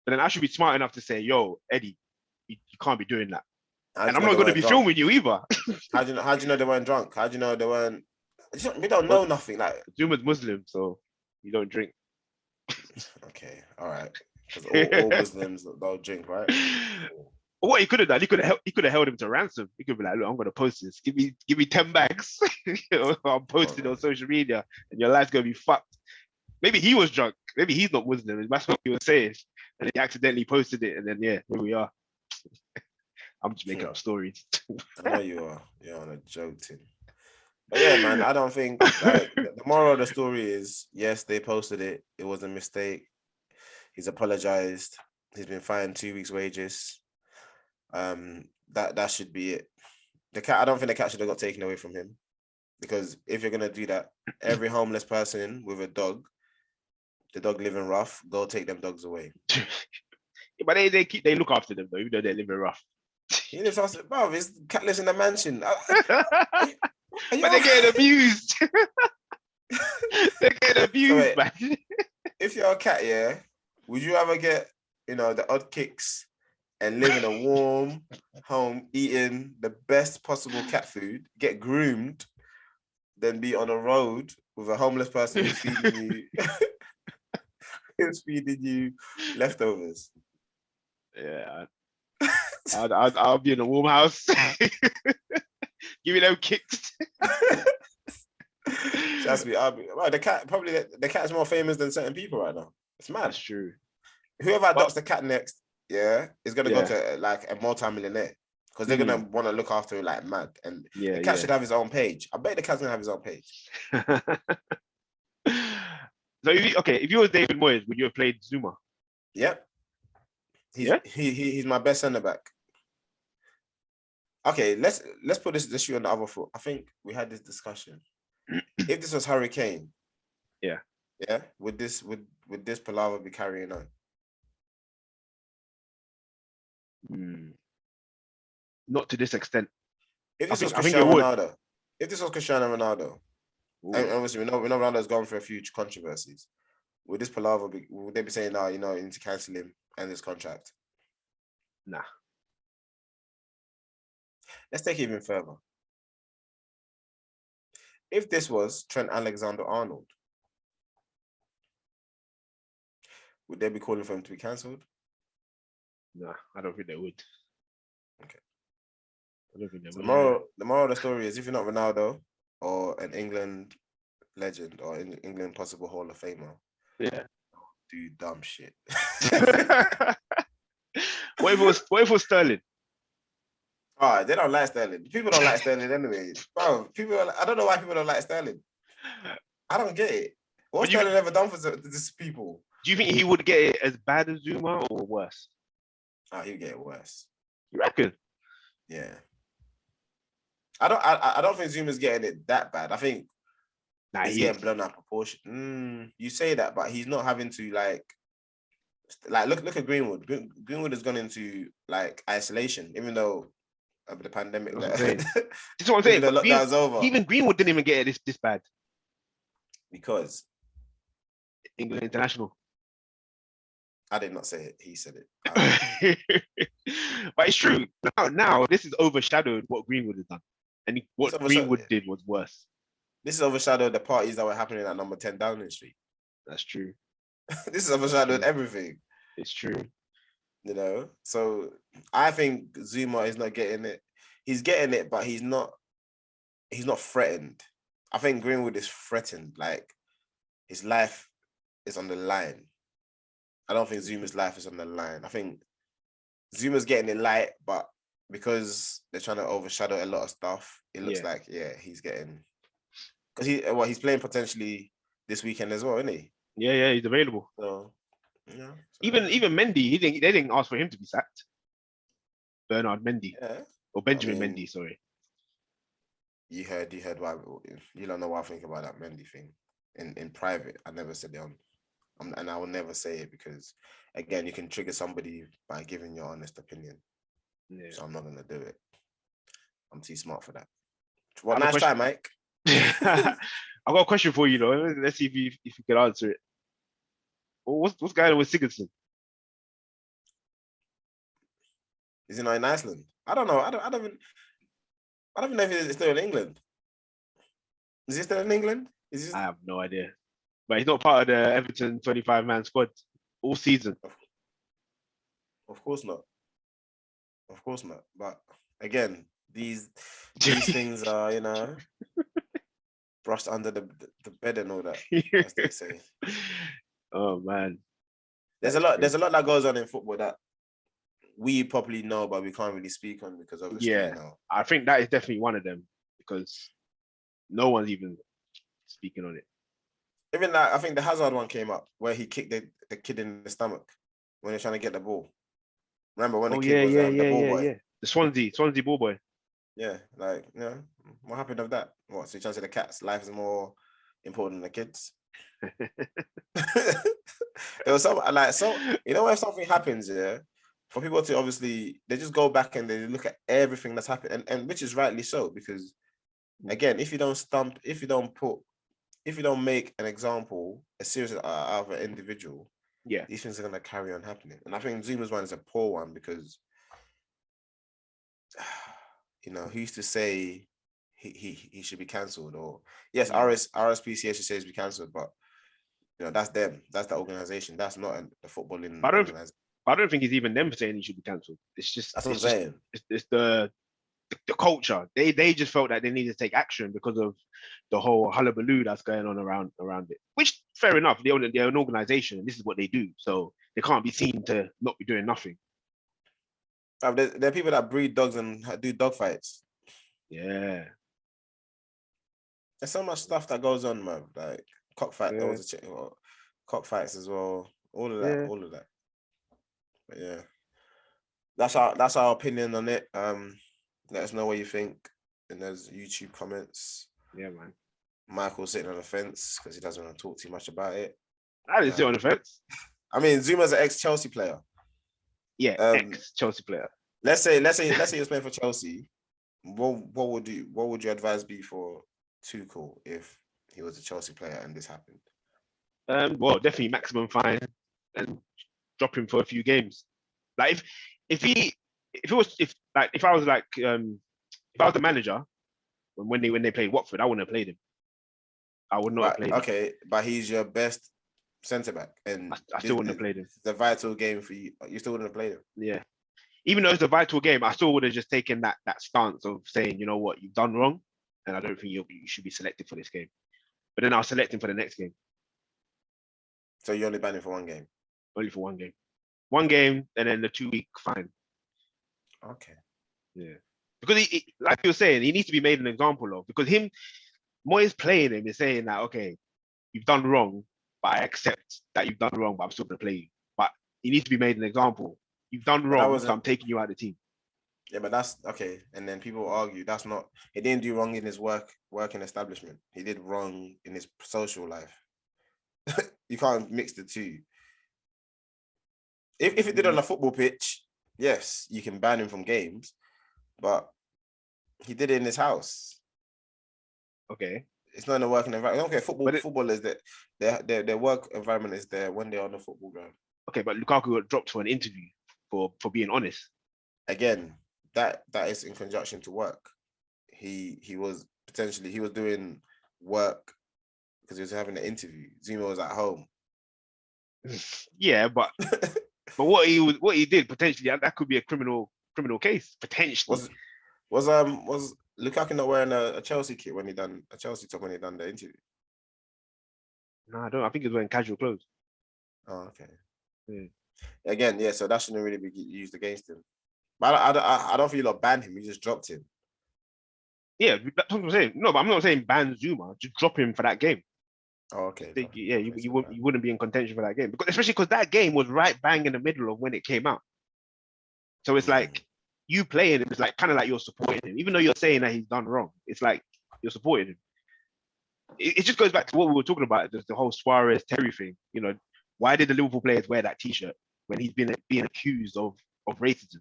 But then I should be smart enough to say, yo, Eddie, you can't be doing that. And I'm not going to be filming you either. How do you know they weren't drunk? How do you know they weren't? We don't know nothing. Like, Zuma's Muslim, so you don't drink. Okay, all right. Because all Muslims don't drink, right? What he could have done, he could have held him to ransom. He could be like, look, I'm gonna post this. Give me 10 bags. I'm posting on social media, and your life's gonna be fucked. Maybe he was drunk. Maybe he's not Muslim. That's what he was saying, and he accidentally posted it, and then here we are. I'm just making up stories. I know you are. You're on a joke thing. But yeah, man, I don't think, like, the moral of the story is, yes, they posted it. It was a mistake. He's apologized. He's been fined 2 weeks' wages. That should be it. The cat, I don't think the cat should have got taken away from him, because if you're gonna do that, every homeless person with a dog, the dog living rough, go take them dogs away. But they look after them though, even though they're living rough. He lives after, bro. His cat lives in a mansion. But they're getting abused. They're getting abused, so, man. If you're a cat, would you ever get, the odd kicks and live in a warm home, eating the best possible cat food, get groomed, then be on a road with a homeless person who's feeding you leftovers? Yeah, I'll be in a warm house. Give me them kicks. Trust me, the cat is more famous than certain people right now. It's mad. That's true. Whoever adopts the cat next, is gonna go to like a multi-millionaire, because they're gonna want to look after it like mad. And the cat should have his own page. I bet the cat's gonna have his own page. So if you were David Moyes, would you have played Zouma? Yep. He's my best centre back. Okay, let's put this issue on the other foot. I think we had this discussion. If this was Harry Kane, would this palaver be carrying on? Not to this extent. If this was I think it Cristiano would. Ronaldo, and Ooh, obviously we know Ronaldo's gone for a few controversies. Would this palaver would they be saying, "No, you need to cancel him and his contract"? nah. Let's take it even further. If this was Trent Alexander-Arnold, would they be calling for him to be cancelled? Nah, I don't think they would. Okay. I don't think they So would. the moral of the story is, if you're not Ronaldo or an England legend or England possible Hall of Famer, do dumb shit. What if it was Sterling? Oh, they don't like Sterling. People don't like Sterling anyway. Bro, I don't know why people don't like Sterling. I don't get it. What's Sterling ever done for these people? Do you think he would get it as bad as Zouma or worse? Oh, he'll get it worse. You reckon? Yeah. I don't think Zuma's getting it that bad. I think he's getting blown out of proportion. You say that, but he's not having to like look at Greenwood. Greenwood has gone into like isolation, even though the pandemic. This is what I'm saying. The lockdown's over. Even Greenwood didn't even get it this bad because England international. I did not say it. He said it. But it's true. Now this is overshadowed what Greenwood has done, and what Greenwood did was worse. This is overshadowed the parties that were happening at number 10 Downing Street. That's true. This is overshadowed everything. It's true. So I think Zouma is not getting it. He's getting it, but he's not threatened. I think Greenwood is threatened. Like, his life is on the line. I don't think Zuma's life is on the line. I think Zuma's getting it light, but because they're trying to overshadow a lot of stuff, it looks like he's getting, because he's playing potentially this weekend as well, isn't he? Yeah, he's available. So even Mendy, they didn't ask for him to be sacked. Bernard Mendy, or Benjamin Mendy, sorry. You heard why. You don't know what I think about that Mendy thing in private. I never said it and I will never say it because, again, you can trigger somebody by giving your honest opinion. Yeah. So I'm not gonna do it. I'm too smart for that. Well, nice try, Mike. I've got a question for you though. Let's see if you can answer it. What's going on with Sigurdsson? Is he not in Iceland? I don't know. I don't even know if he's still in England. Is he still in England? I have no idea. But he's not part of the Everton 25-man squad all season. Of course not. Of course not. But again, these things are, brushed under the bed and all that, as they say. Oh man. There's a lot that goes on in football that we probably know, but we can't really speak on because obviously, I think that is definitely one of them because no one's even speaking on it. Even that, I think the Hazard one came up where he kicked the kid in the stomach when he was trying to get the ball. Remember when the kid was the ball boy? Yeah. The Swansea ball boy. Yeah, what happened of that? What, so you're trying to say the cat's life is more important than the kids? There was some if something happens, for people to obviously, they just go back and they look at everything that's happened, and which is rightly so, because again, if you don't make an example, a series out of an individual, these things are going to carry on happening. And I think Zuma's one is a poor one because, who used to say he should be cancelled, or yes, RSPCA should say he should be cancelled, but that's them, that's the organization, that's not the footballing organization. I don't think it's even them saying he should be cancelled. It's just that's what I'm saying. It's the culture. They just felt that they needed to take action because of the whole hullabaloo that's going on around it. Which, fair enough, they're an organization and this is what they do, so they can't be seen to not be doing nothing. There are people that breed dogs and do dog fights. Yeah, there's so much stuff that goes on, man. Like cockfight, there was cockfights as well. All of that. But yeah, that's our opinion on it. Let us know what you think in those YouTube comments. Yeah, man. Michael's sitting on the fence because he doesn't want to talk too much about it. I didn't sit on the fence. I mean, Zuma's an ex-Chelsea player. Yeah, ex-Chelsea player. Let's say he was playing for Chelsea. What would your advice be for Tuchel if he was a Chelsea player and this happened? Well, definitely maximum fine and drop him for a few games. Like if I was the manager when they played Watford, I wouldn't have played him. I would not have played him. Okay, but he's your best centre back, and I still wouldn't have played him. It's a vital game for you. You still wouldn't have played him. Yeah. Even though it's a vital game, I still would have just taken that stance of saying, you know what, you've done wrong, and I don't think you should be selected for this game. But then I'll select him for the next game. So you only ban him for one game? Only for one game, and then the 2-week fine. Okay. Yeah, because he, like you're saying, he needs to be made an example of. Because Moyes playing him is saying that, okay, you've done wrong, but I accept that you've done wrong, but I'm still going to play you. But he needs to be made an example. You've done wrong, so I'm taking you out of the team. Yeah, but that's okay. And then people argue that's not. He didn't do wrong in his working establishment. He did wrong in his social life. You can't mix the two. If he did on a football pitch, yes, you can ban him from games, but he did it in his house. Okay. It's not in a working environment. Okay, football is that their work environment is there when they're on the football ground. Okay, but Lukaku got dropped for an interview for being honest. Again, that is in conjunction to work. He was doing work because he was having an interview. Zouma was at home. Yeah, but what he did potentially, that could be a criminal case potentially. Was Lukaku not wearing a Chelsea kit when he done a Chelsea top when he done the interview? No, I don't. I think he was wearing casual clothes. Oh, okay. Yeah. Again, yeah. So that shouldn't really be used against him. But I don't feel like ban him. You just dropped him. Yeah, that's what I'm saying. No, but I'm not saying ban Zouma. Just drop him for that game. Oh, okay. Yeah, you wouldn't be in contention for that game, especially because that game was right bang in the middle of when it came out. So it's like you playing him. It's like kind of like you're supporting him, even though you're saying that he's done wrong. It's like you're supporting him. It just goes back to what we were talking about, the whole Suarez Terry thing. You know, why did the Liverpool players wear that T-shirt when he's been being accused of racism?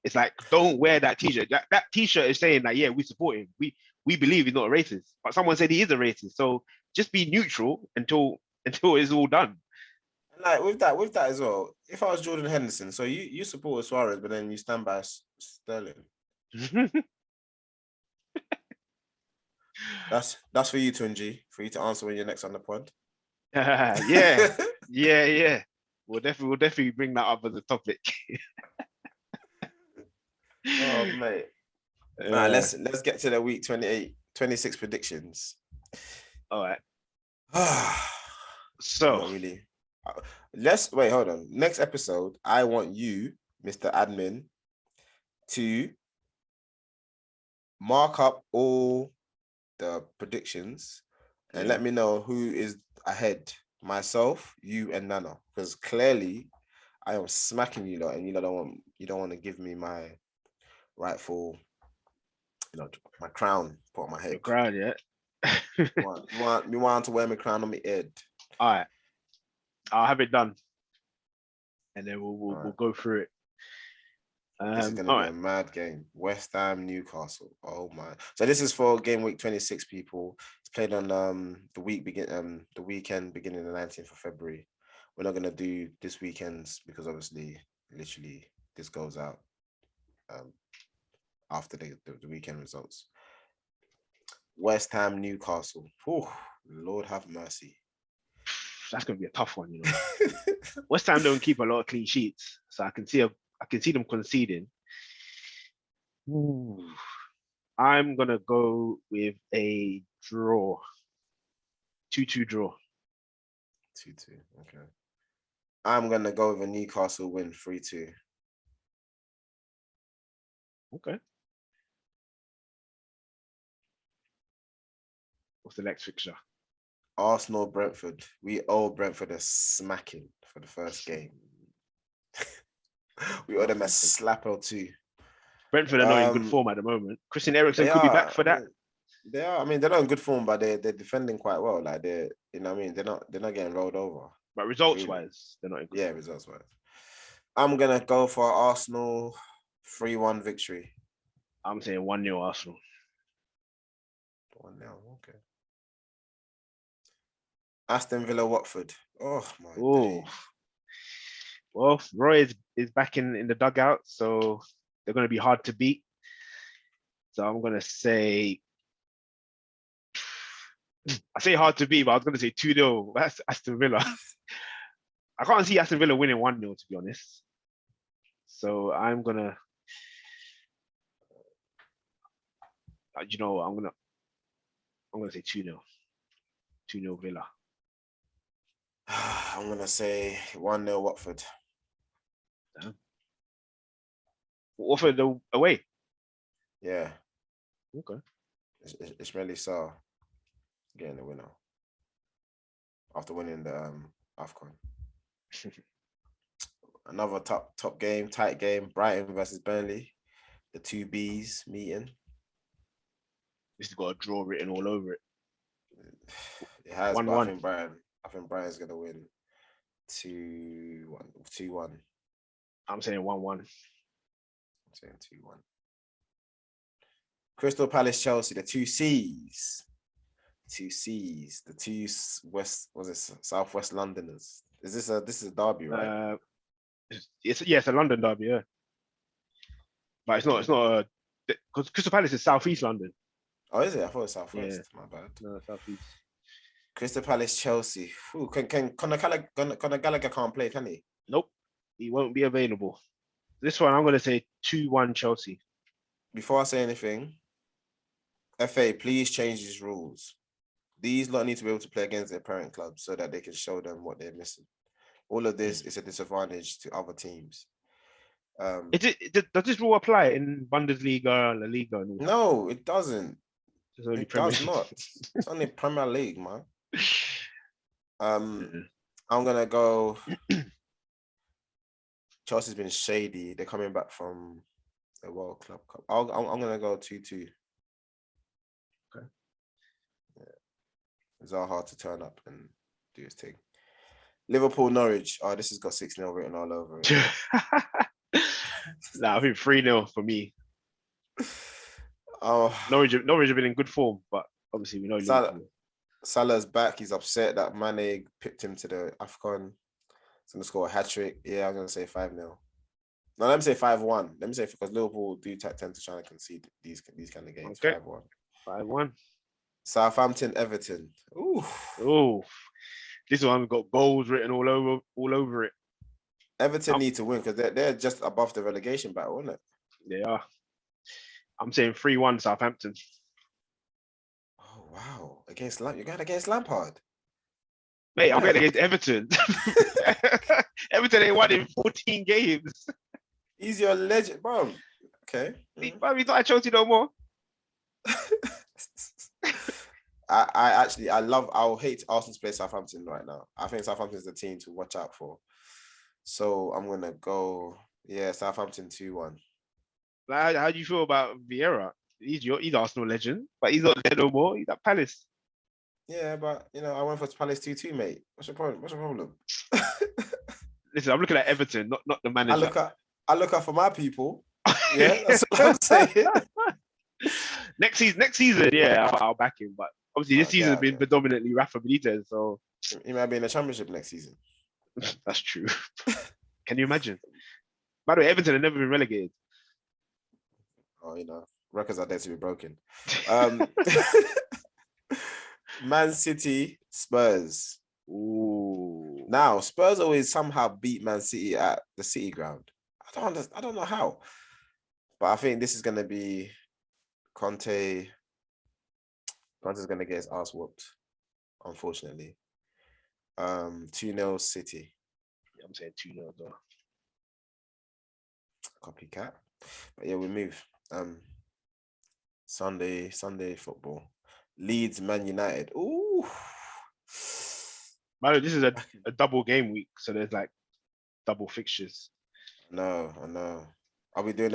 It's like, don't wear that T-shirt. That T-shirt is saying that, yeah, we support him. We believe he's not a racist. But someone said he is a racist. So just be neutral until it's all done. Like with that as well. If I was Jordan Henderson, so you support Suarez, but then you stand by Sterling. That's for you, Tunji, for you to answer when you're next on the pod. yeah. We'll definitely bring that up as a topic. Oh mate. Right, let's get to the week 26 predictions. All right. So not really. Let's wait, hold on. Next episode, I want you, Mr. Admin, to mark up all the predictions and let me know who is ahead. Myself, you, and Nana. Because clearly I am smacking you lot and you don't want to give me my rightful, my crown put on my head. Your crown, yeah. you want to wear my crown on my head. All right. I'll have it done. And then we'll go through it. This is going to be a mad game. West Ham, Newcastle. Oh my! So this is for game week 26. People, it's played on the weekend beginning the 19th of February. We're not going to do this weekend's because obviously, literally, this goes out after the weekend results. West Ham, Newcastle. Whew, Lord have mercy. That's going to be a tough one, you know. West Ham don't keep a lot of clean sheets, so I can see them conceding. Ooh. I'm gonna go with a draw. 2-2 draw. 2-2. Okay. I'm gonna go with a Newcastle win 3-2. Okay. What's the next fixture? Arsenal, Brentford. We owe Brentford a smacking for the first game. We owe them a slap or two. Brentford are not in good form at the moment. Christian Eriksen could be back for that. They are. I mean, they're not in good form, but they're defending quite well. Like they're, you know what I mean? They're not getting rolled over. But results-wise, they're not in good form. Results-wise. I'm gonna go for Arsenal 3-1 victory. I'm saying 1-0 Arsenal. 1-0. Okay. Aston Villa, Watford. Oh my Oh, days. well, Roy is back in the dugout, so they're going to be hard to beat. So I'm going to say, I say hard to beat, but I was going to say 2-0. That's Aston Villa. I can't see Aston Villa winning 1-0, to be honest. So I'm going to, you know, I'm going to say 2-0. 2-0 Villa. I'm gonna say 1-0 Watford. Damn. Watford away. Yeah. Okay. Ismaili Sarr getting the winner after winning the AFCON. Another top game, tight game. Brighton versus Burnley. The two Bs meeting. This has got a draw written all over it. It has, 1-1. but I think Brighton's gonna win 2-1. 2-1. I'm saying 1-1. I'm saying 2-1. Crystal Palace, Chelsea, the two C's. The two Southwest Londoners. This is a derby, right? It's a London derby, yeah. But it's not because Crystal Palace is Southeast London. Oh, is it? I thought it was Southwest. Yeah. My bad. No, Southeast. Crystal Palace, Chelsea. Ooh, Conor Gallagher can't play, can he? Nope. He won't be available. This one I'm gonna say 2-1 Chelsea. Before I say anything, FA, please change these rules. These lot need to be able to play against their parent clubs so that they can show them what they're missing. All of this is a disadvantage to other teams. Does this rule apply in Bundesliga, La Liga, and all that? No, it doesn't. It's only It Premier does League. not. It's only Premier League, man. Yeah. I'm gonna go. Chelsea's been shady. They're coming back from the World Club Cup. I'm gonna go 2-2. Okay. Yeah. It's all hard to turn up and do his thing. Liverpool, Norwich. Oh, this has got 6-0 written all over it. Nah, I think 3-0 for me. Oh, Norwich have been in good form, but obviously we know Liverpool. Salah's back. He's upset that Mane picked him to the AFCON. He's going to score a hat-trick. Yeah, I'm going to say 5-0. No, let me say 5-1. Let me say, because Liverpool do tend to try and concede these kind of games. Okay. 5-1. 5-1. Southampton, Everton. Ooh. Oh, this one got goals written all over it. Everton need to win because they're just above the relegation battle, isn't it? They are. I'm saying 3-1 Southampton. Oh, wow. You're going against Lampard. Mate, I'm going against Everton. Everton ain't won in 14 games. He's your legend, bro. Okay. But he's not at Chelsea no more. I hate Arsenal to play Southampton right now. I think Southampton is the team to watch out for. So I'm gonna go, Southampton 2-1. Like, how do you feel about Vieira? He's Arsenal legend, but he's not there no more. He's at Palace. Yeah, but I went for Palace 2-2, mate. What's your problem? Listen, I'm looking at Everton, not the manager. I look out for my people. Yeah, that's what I'm saying. Next season, yeah, I'll back him. But obviously, this season has been predominantly Rafa Benitez, so he might be in the Championship next season. That's true. Can you imagine? By the way, Everton have never been relegated. Oh, records are there to be broken. Man City, Spurs. Ooh. Now, Spurs always somehow beat Man City at the City ground. I don't know how. But I think this is going to be Conte. Conte's going to get his ass whooped, unfortunately. 2-0 City. Yeah, I'm saying 2-0 though. Copycat. But yeah, we move. Sunday football. Leeds, Man United. Ooh. By the way, this is a double game week, so there's like double fixtures. No, I know. Are we doing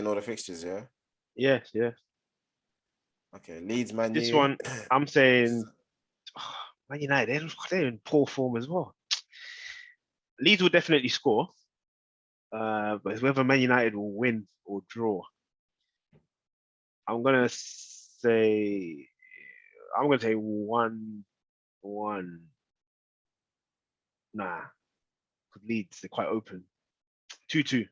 all the fixtures, yeah? Yeah. Okay, Leeds, Man This U. one, I'm saying Man United, they're in poor form as well. Leeds will definitely score. But it's whether Man United will win or draw. I'm gonna say 1-1. Nah, because Leeds, they're quite open. 2-2.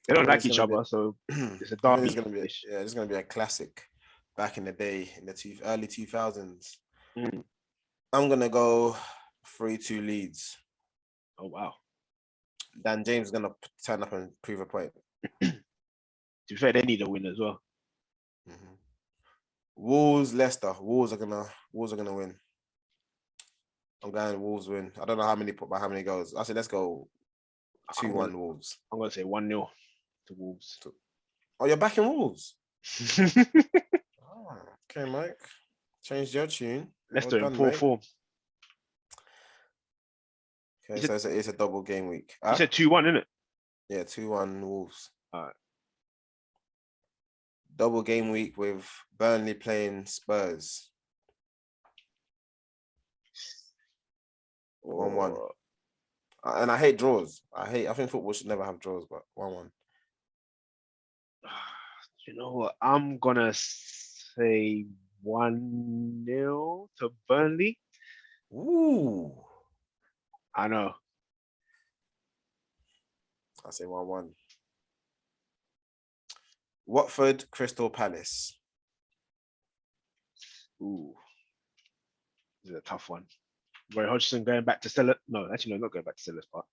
They I don't think like it's each gonna be. other, so I it's a think it's derby. gonna be. It's gonna be a classic. Back in the day, in the early 2000s. Mm. I'm gonna go 3-2 Leeds. Oh wow. Dan James is gonna turn up and prove a point. To be fair, they need a win as well. Mm-hmm. Wolves, Leicester. Wolves are gonna win. I'm going Wolves win. I don't know how many goals. I said let's go 2-1 Wolves. I'm gonna say 1-0 to Wolves. Oh, you're back in Wolves. Oh, okay, Mike. Changed your tune. Leicester in done, poor mate. form. Okay, so it's a double game week. You said 2-1, innit? Yeah, 2-1 Wolves. All right. Double game week with Burnley playing Spurs. 1-1. And I hate draws. I think football should never have draws, but 1-1. You know what? I'm gonna say 1-0 to Burnley. Ooh. I know. I say 1-1. Watford, Crystal Palace. Ooh. This is a tough one. Roy Hodgson going back to Stella. No, actually, no, not going back to Stella's part.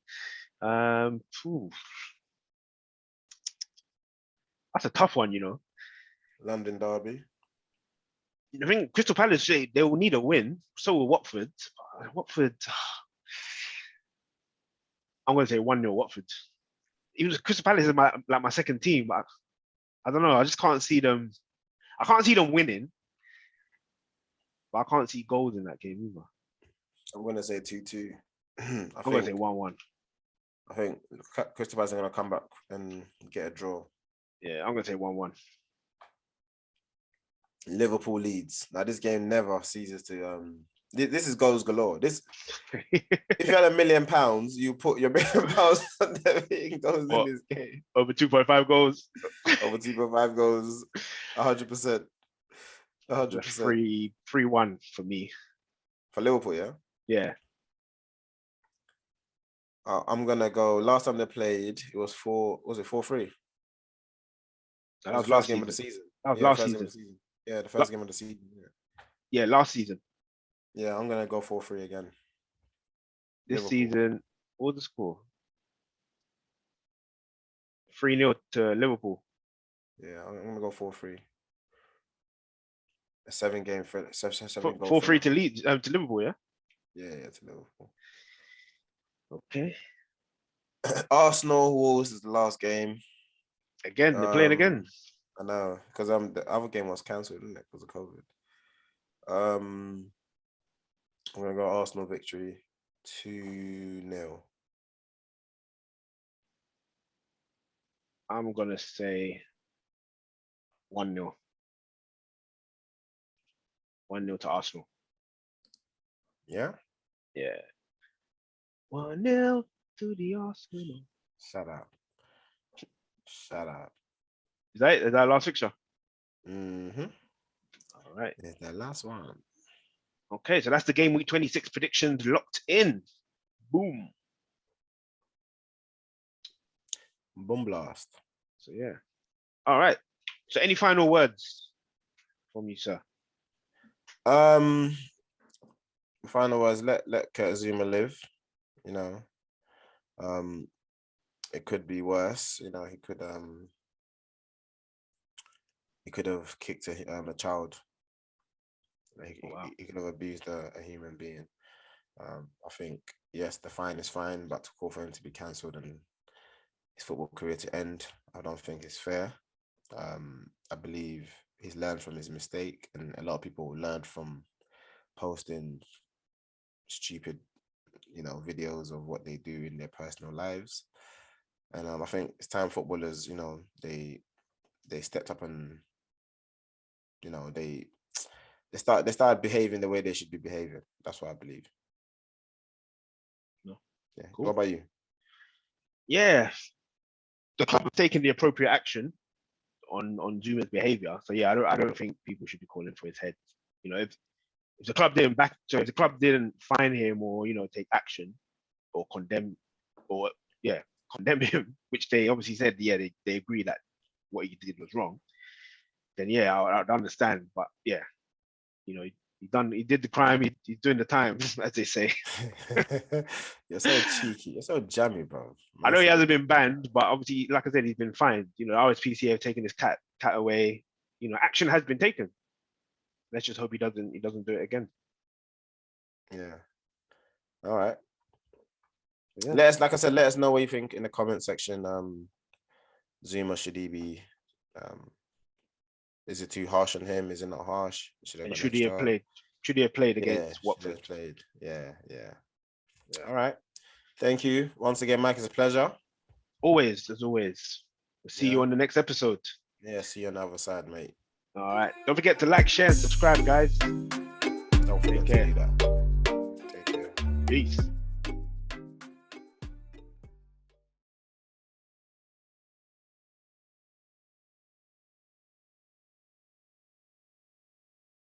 That's a tough one, you know. London derby. I think Crystal Palace, they will need a win. So will Watford. Watford. I'm going to say 1-0 Watford. Even Crystal Palace is my second team, but I don't know. I just can't see them. I can't see them winning, but I can't see goals in that game either. I'm going to say 2-2. I'm going to say 1-1. I think Crystal Palace are going to come back and get a draw. Yeah, I'm going to say 1-1. Liverpool Leeds. Now, this game never ceases to... This is goals galore. This, if you had £1 million, you put your £1 million on the goals in this game. Over 2.5 goals. Over 2.5 goals. 100%. 100%. 3-1 for me. For Liverpool, yeah? Yeah. I'm gonna go. Last time they played, it was 4-3. That was the first game of the season. That was last season. Yeah, the first game of the season. Yeah, last season. Yeah, I'm gonna go 4-3 again. This season, what was the score? 3-0 to Liverpool. Yeah, I'm gonna go 4-3. A 7-game for 4-3 to Leeds to Liverpool, yeah? Yeah, to Liverpool. Okay. Arsenal Wolves is the last game. Again, they're playing again. I know, because the other game was cancelled, didn't it? Because of COVID. I'm gonna go Arsenal victory 2-0. I'm gonna say 1-0. 1-0 to Arsenal. Yeah? Yeah. 1-0 to the Arsenal. Shut up. Is that last fixture? Mm-hmm. All right. It's the last one. Okay, so that's the game week 26 predictions locked in. Boom. Boom blast. So yeah. All right. So any final words from you, sir? Final words, let Kurt Zouma live. You know. It could be worse. You know, he could have kicked a child. He could have abused a human being. I think, yes, the fine is fine, but to call for him to be cancelled and his football career to end, I don't think it's fair. I believe he's learned from his mistake, and a lot of people learned from posting stupid, videos of what they do in their personal lives. And I think it's time footballers, they stepped up and, they started behaving the way they should be behaving. That's what I believe. No. Yeah. Cool. What about you? Yeah. The club have taken the appropriate action. on Zuma's behavior. So yeah, I don't think people should be calling for his head. You know, if the club didn't if the club didn't fine him or take action or condemn condemn him, which they obviously said they agree that what he did was wrong, then yeah, I'd understand. But yeah, he did the crime, he's doing the time, as they say. You're so cheeky, you're so jammy, bro. I know he hasn't been banned, but obviously, like I said, he's been fined. RSPCA have taken his cat away. Action has been taken. Let's just hope he doesn't do it again. Yeah. All right. Yeah. Let us know what you think in the comment section. Zouma, should he be? Is it too harsh on him? Is it not harsh? Should he have played? Should he have played against Watford? Yeah. All right. Thank you once again, Mike. It's a pleasure. Always, as always. We'll see you on the next episode. Yeah, see you on the other side, mate. All right. Don't forget to like, share, and subscribe, guys. Don't forget to do that. Take care. Peace.